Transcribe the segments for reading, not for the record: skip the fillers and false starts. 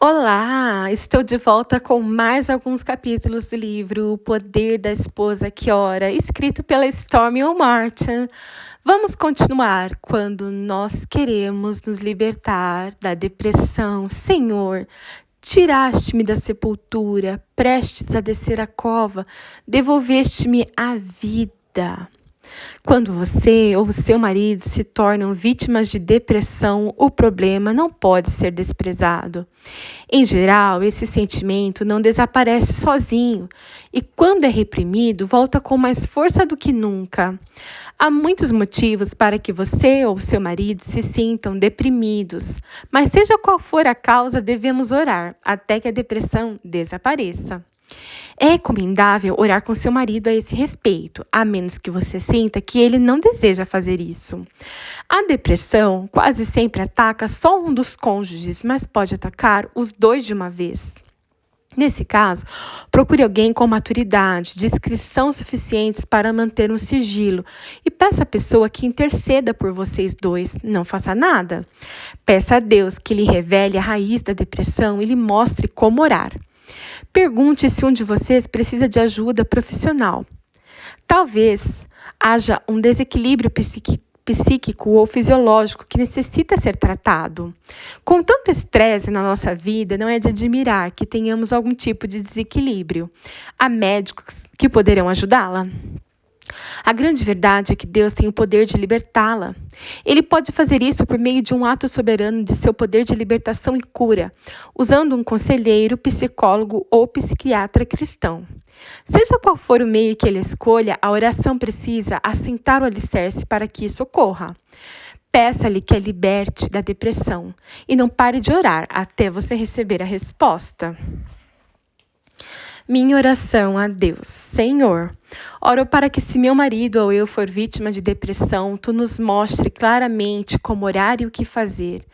Olá, estou de volta com mais alguns capítulos do livro O Poder da Esposa que Ora, escrito pela Stormy O. Martin. Vamos continuar quando nós queremos nos libertar da depressão. Senhor, tiraste-me da sepultura, prestes a descer a cova, devolveste-me a vida. Quando você ou seu marido se tornam vítimas de depressão, o problema não pode ser desprezado. Em geral, esse sentimento não desaparece sozinho e, quando é reprimido, volta com mais força do que nunca. Há muitos motivos para que você ou seu marido se sintam deprimidos, mas seja qual for a causa, devemos orar até que a depressão desapareça. É recomendável orar com seu marido a esse respeito, a menos que você sinta que ele não deseja fazer isso. A depressão quase sempre ataca só um dos cônjuges, mas pode atacar os dois de uma vez. Nesse caso, procure alguém com maturidade, discrição suficientes para manter um sigilo e peça à pessoa que interceda por vocês dois. Não faça nada. Peça a Deus que lhe revele a raiz da depressão e lhe mostre como orar. Pergunte se um de vocês precisa de ajuda profissional. Talvez haja um desequilíbrio psíquico ou fisiológico que necessita ser tratado. Com tanto estresse na nossa vida, não é de admirar que tenhamos algum tipo de desequilíbrio. Há médicos que poderão ajudá-la. A grande verdade é que Deus tem o poder de libertá-la. Ele pode fazer isso por meio de um ato soberano de seu poder de libertação e cura, usando um conselheiro, psicólogo ou psiquiatra cristão. Seja qual for o meio que ele escolha, a oração precisa assentar o alicerce para que isso ocorra. Peça-lhe que a liberte da depressão e não pare de orar até você receber a resposta. Minha oração a Deus. Senhor, oro para que se meu marido ou eu for vítima de depressão, Tu nos mostre claramente como orar e o que fazer.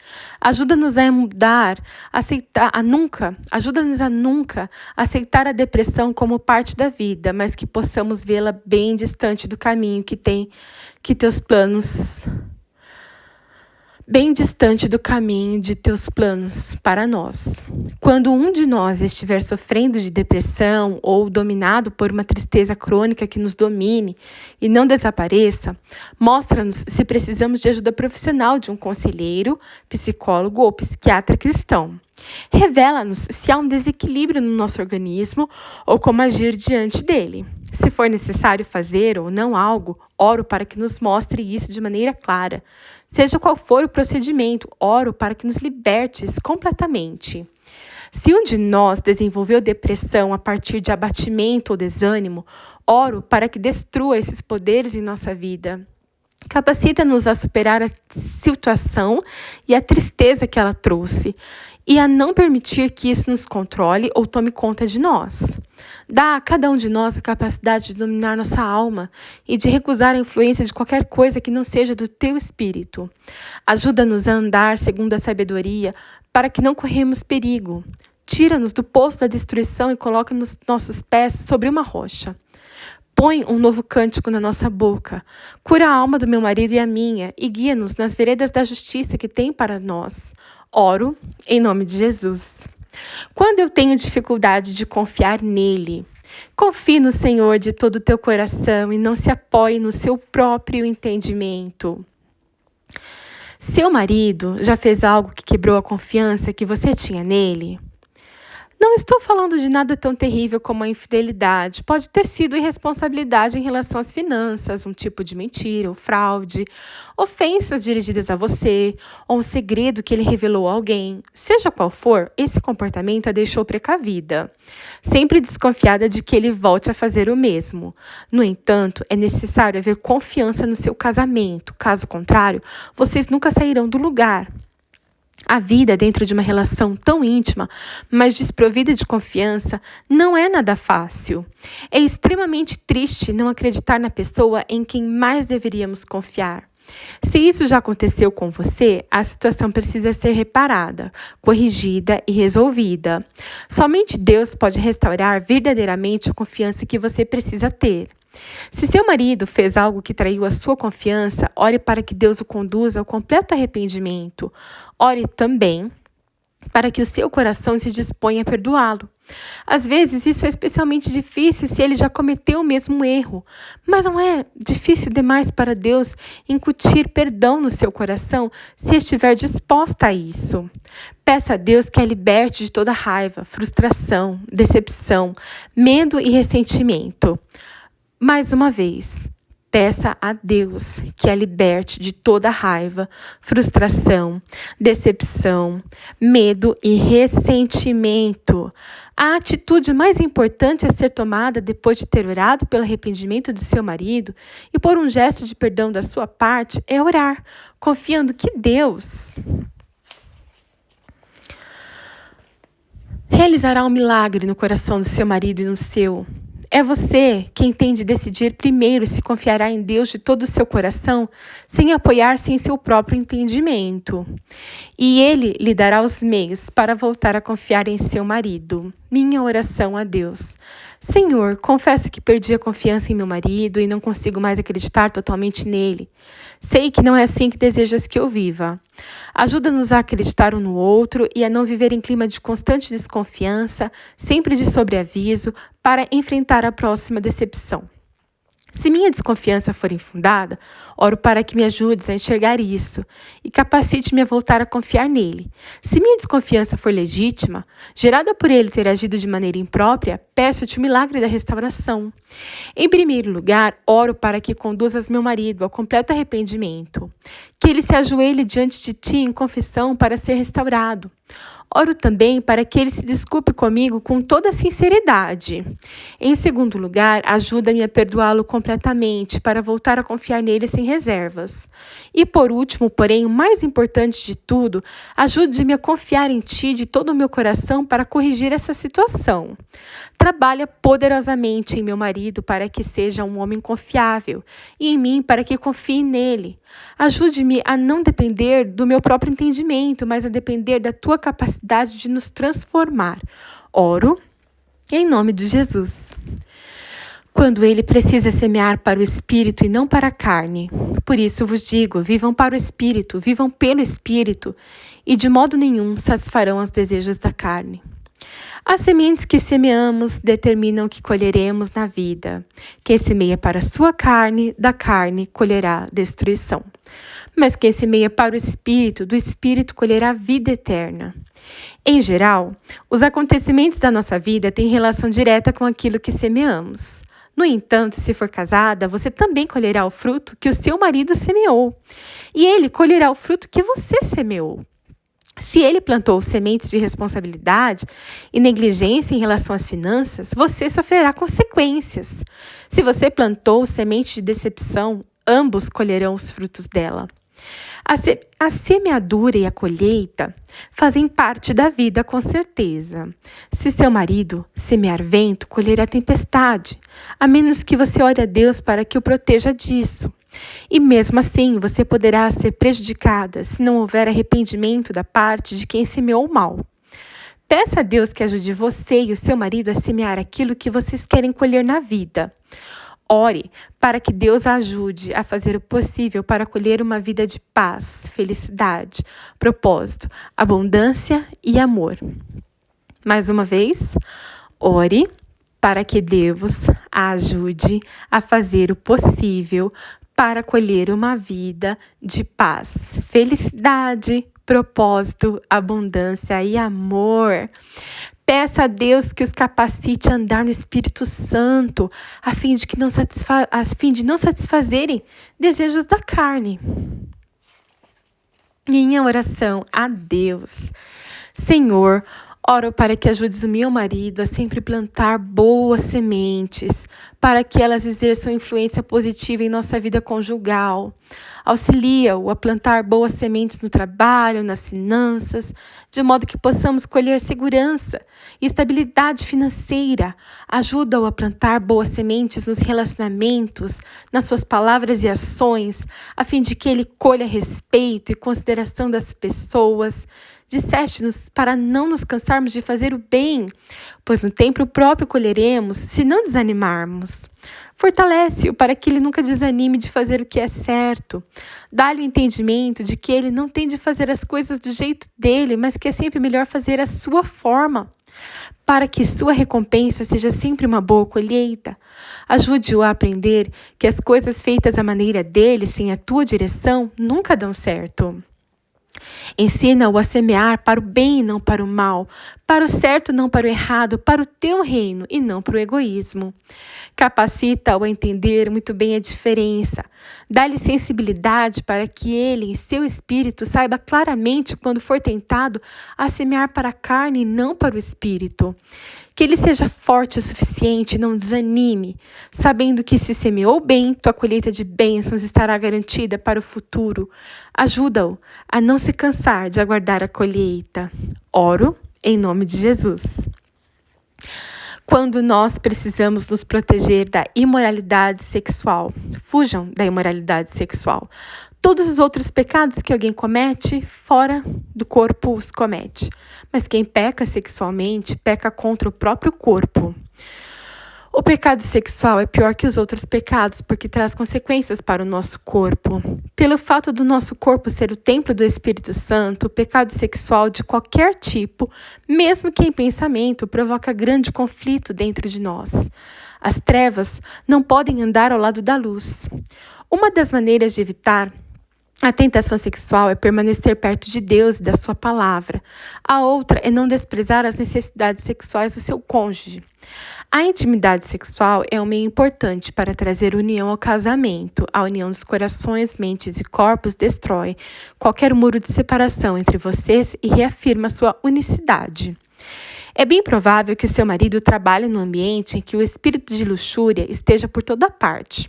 Ajuda-nos a ajuda-nos a nunca aceitar a depressão como parte da vida, mas que possamos vê-la bem distante do caminho que Teus planos bem distante do caminho de Teus planos para nós. Quando um de nós estiver sofrendo de depressão ou dominado por uma tristeza crônica que nos domine e não desapareça, mostra-nos se precisamos de ajuda profissional de um conselheiro, psicólogo ou psiquiatra cristão. Revela-nos se há um desequilíbrio no nosso organismo ou como agir diante dele. Se for necessário fazer ou não algo, oro para que nos mostre isso de maneira clara. Seja qual for o procedimento, oro para que nos libertes completamente. Se um de nós desenvolveu depressão a partir de abatimento ou desânimo, oro para que destrua esses poderes em nossa vida. Capacita-nos a superar a situação e a tristeza que ela trouxe e a não permitir que isso nos controle ou tome conta de nós. Dá a cada um de nós a capacidade de dominar nossa alma e de recusar a influência de qualquer coisa que não seja do Teu Espírito. Ajuda-nos a andar segundo a sabedoria para que não corremos perigo. Tira-nos do poço da destruição e coloca-nos nossos pés sobre uma rocha. Põe um novo cântico na nossa boca. Cura a alma do meu marido e a minha e guia-nos nas veredas da justiça que tem para nós. Oro em nome de Jesus. Quando eu tenho dificuldade de confiar nele, confie no Senhor de todo o teu coração e não se apoie no seu próprio entendimento. Seu marido já fez algo que quebrou a confiança que você tinha nele? Não estou falando de nada tão terrível como a infidelidade. Pode ter sido irresponsabilidade em relação às finanças, um tipo de mentira ou fraude, ofensas dirigidas a você, ou um segredo que ele revelou a alguém. Seja qual for, esse comportamento a deixou precavida, sempre desconfiada de que ele volte a fazer o mesmo. No entanto, é necessário haver confiança no seu casamento. Caso contrário, vocês nunca sairão do lugar. A vida dentro de uma relação tão íntima, mas desprovida de confiança, não é nada fácil. É extremamente triste não acreditar na pessoa em quem mais deveríamos confiar. Se isso já aconteceu com você, a situação precisa ser reparada, corrigida e resolvida. Somente Deus pode restaurar verdadeiramente a confiança que você precisa ter. Se seu marido fez algo que traiu a sua confiança, ore para que Deus o conduza ao completo arrependimento. Ore também para que o seu coração se disponha a perdoá-lo. Às vezes, isso é especialmente difícil se ele já cometeu o mesmo erro, mas não é difícil demais para Deus incutir perdão no seu coração se estiver disposta a isso. Peça a Deus que a liberte de toda raiva, frustração, decepção, medo e ressentimento. Mais uma vez, peça a Deus que a liberte de toda raiva, frustração, decepção, medo e ressentimento. A atitude mais importante a ser tomada depois de ter orado pelo arrependimento do seu marido e por um gesto de perdão da sua parte é orar, confiando que Deus realizará um milagre no coração do seu marido e no seu. É você quem tem de decidir primeiro se confiará em Deus de todo o seu coração, sem apoiar-se em seu próprio entendimento. E Ele lhe dará os meios para voltar a confiar em seu marido. Minha oração a Deus. Senhor, confesso que perdi a confiança em meu marido e não consigo mais acreditar totalmente nele. Sei que não é assim que desejas que eu viva. Ajuda-nos a acreditar um no outro e a não viver em clima de constante desconfiança, sempre de sobreaviso, para enfrentar a próxima decepção. Se minha desconfiança for infundada, oro para que me ajudes a enxergar isso e capacite-me a voltar a confiar nele. Se minha desconfiança for legítima, gerada por ele ter agido de maneira imprópria, peço-te o milagre da restauração. Em primeiro lugar, oro para que conduzas meu marido ao completo arrependimento, que ele se ajoelhe diante de ti em confissão para ser restaurado. Oro também para que ele se desculpe comigo com toda a sinceridade. Em segundo lugar, ajuda-me a perdoá-lo completamente para voltar a confiar nele sem reservas. E por último, porém, o mais importante de tudo, ajude-me a confiar em ti de todo o meu coração para corrigir essa situação. Trabalha poderosamente em meu marido para que seja um homem confiável e em mim para que confie nele. Ajude-me a não depender do meu próprio entendimento, mas a depender da tua capacidade de nos transformar. Oro em nome de Jesus. Quando ele precisa semear para o Espírito e não para a carne. Por isso vos digo, vivam para o Espírito, vivam pelo Espírito, e de modo nenhum satisfarão os desejos da carne. As sementes que semeamos determinam o que colheremos na vida. Quem semeia para a sua carne, da carne colherá destruição. Mas quem semeia para o Espírito, do Espírito colherá vida eterna. Em geral, os acontecimentos da nossa vida têm relação direta com aquilo que semeamos. No entanto, se for casada, você também colherá o fruto que o seu marido semeou. E ele colherá o fruto que você semeou. Se ele plantou sementes de responsabilidade e negligência em relação às finanças, você sofrerá consequências. Se você plantou semente de decepção, ambos colherão os frutos dela. A semeadura e a colheita fazem parte da vida, com certeza. Se seu marido semear vento, colherá tempestade, a menos que você ore a Deus para que o proteja disso. E mesmo assim, você poderá ser prejudicada se não houver arrependimento da parte de quem semeou o mal. Peça a Deus que ajude você e o seu marido a semear aquilo que vocês querem colher na vida. Ore para que Deus ajude a fazer o possível para colher uma vida de paz, felicidade, propósito, abundância e amor. Mais uma vez, ore para que Deus a ajude a fazer o possível para colher uma vida de paz, felicidade, propósito, abundância e amor. Peça a Deus que os capacite a andar no Espírito Santo, a fim de não satisfazerem desejos da carne. Minha oração a Deus. Senhor, oro para que ajudes o meu marido a sempre plantar boas sementes, para que elas exerçam influência positiva em nossa vida conjugal. Auxilia-o a plantar boas sementes no trabalho, nas finanças, de modo que possamos colher segurança e estabilidade financeira. Ajuda-o a plantar boas sementes nos relacionamentos, nas suas palavras e ações, a fim de que ele colha respeito e consideração das pessoas, Disseste-nos para não nos cansarmos de fazer o bem, pois no tempo próprio colheremos, se não desanimarmos. Fortalece-o para que ele nunca desanime de fazer o que é certo. Dá-lhe o entendimento de que ele não tem de fazer as coisas do jeito dele, mas que é sempre melhor fazer a sua forma, para que sua recompensa seja sempre uma boa colheita. Ajude-o a aprender que as coisas feitas à maneira dele, sem a tua direção, nunca dão certo. Ensina-o a semear para o bem e não para o mal, para o certo e não para o errado, para o teu reino e não para o egoísmo. Capacita-o a entender muito bem a diferença. Dá-lhe sensibilidade para que ele, em seu espírito, saiba claramente quando for tentado a semear para a carne e não para o espírito. Que ele seja forte o suficiente e não desanime, sabendo que se semeou bem, tua colheita de bênçãos estará garantida para o futuro. Ajuda-o a não se cansar de aguardar a colheita. Oro em nome de Jesus. Quando nós precisamos nos proteger da imoralidade sexual, fujam da imoralidade sexual. Todos os outros pecados que alguém comete, fora do corpo os comete. Mas quem peca sexualmente, peca contra o próprio corpo. O pecado sexual é pior que os outros pecados porque traz consequências para o nosso corpo. Pelo fato do nosso corpo ser o templo do Espírito Santo, o pecado sexual de qualquer tipo, mesmo que em pensamento, provoca grande conflito dentro de nós. As trevas não podem andar ao lado da luz. Uma das maneiras de evitar a tentação sexual é permanecer perto de Deus e da sua palavra. A outra é não desprezar as necessidades sexuais do seu cônjuge. A intimidade sexual é um meio importante para trazer união ao casamento. A união dos corações, mentes e corpos destrói qualquer muro de separação entre vocês e reafirma sua unicidade. É bem provável que o seu marido trabalhe num ambiente em que o espírito de luxúria esteja por toda parte.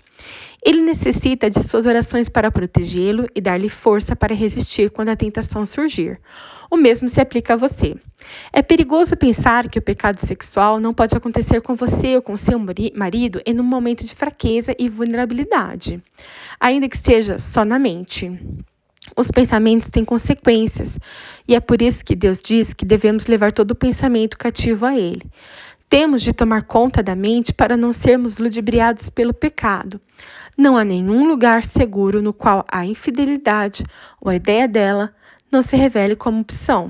Ele necessita de suas orações para protegê-lo e dar-lhe força para resistir quando a tentação surgir. O mesmo se aplica a você. É perigoso pensar que o pecado sexual não pode acontecer com você ou com seu marido em um momento de fraqueza e vulnerabilidade, ainda que seja só na mente. Os pensamentos têm consequências, e é por isso que Deus diz que devemos levar todo o pensamento cativo a Ele. Temos de tomar conta da mente para não sermos ludibriados pelo pecado. Não há nenhum lugar seguro no qual a infidelidade ou a ideia dela não se revele como opção.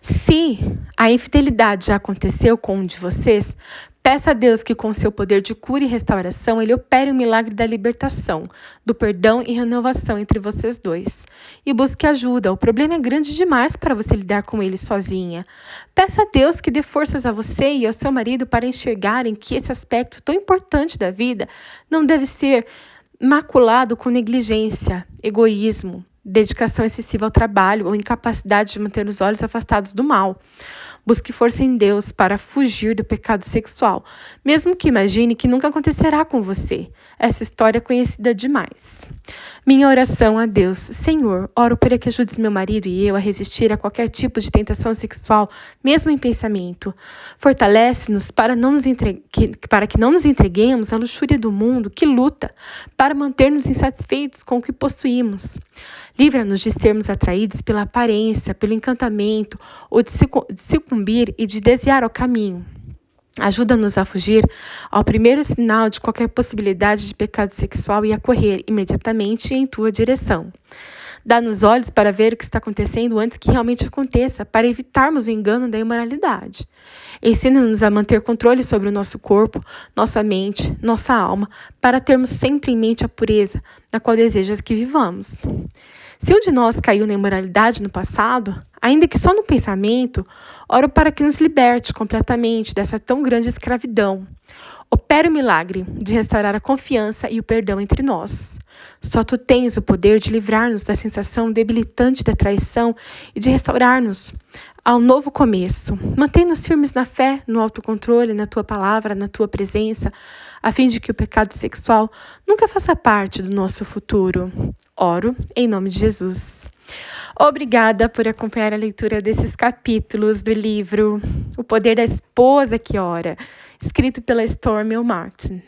Se a infidelidade já aconteceu com um de vocês, peça a Deus que com seu poder de cura e restauração, Ele opere o milagre da libertação, do perdão e renovação entre vocês dois. E busque ajuda. O problema é grande demais para você lidar com ele sozinha. Peça a Deus que dê forças a você e ao seu marido para enxergarem que esse aspecto tão importante da vida não deve ser maculado com negligência, egoísmo, dedicação excessiva ao trabalho ou incapacidade de manter os olhos afastados do mal. Busque força em Deus para fugir do pecado sexual, mesmo que imagine que nunca acontecerá com você. Essa história é conhecida demais. Minha oração a Deus: Senhor, oro para que ajudes meu marido e eu a resistir a qualquer tipo de tentação sexual, mesmo em pensamento. Fortalece-nos para que não nos entreguemos à luxúria do mundo que luta para manter-nos insatisfeitos com o que possuímos. Livra-nos de sermos atraídos pela aparência, pelo encantamento, ou de sucumbir e de desviar ao caminho. Ajuda-nos a fugir ao primeiro sinal de qualquer possibilidade de pecado sexual e a correr imediatamente em tua direção. Dá-nos olhos para ver o que está acontecendo antes que realmente aconteça, para evitarmos o engano da imoralidade. Ensina-nos a manter controle sobre o nosso corpo, nossa mente, nossa alma, para termos sempre em mente a pureza, na qual desejas que vivamos. Se um de nós caiu na imoralidade no passado, ainda que só no pensamento, oro para que nos liberte completamente dessa tão grande escravidão. Opera o milagre de restaurar a confiança e o perdão entre nós. Só Tu tens o poder de livrar-nos da sensação debilitante da traição e de restaurar-nos ao novo começo. Mantém-nos firmes na fé, no autocontrole, na Tua palavra, na Tua presença, a fim de que o pecado sexual nunca faça parte do nosso futuro. Oro em nome de Jesus. Obrigada por acompanhar a leitura desses capítulos do livro O Poder da Esposa que Ora, escrito pela Stormy Martin.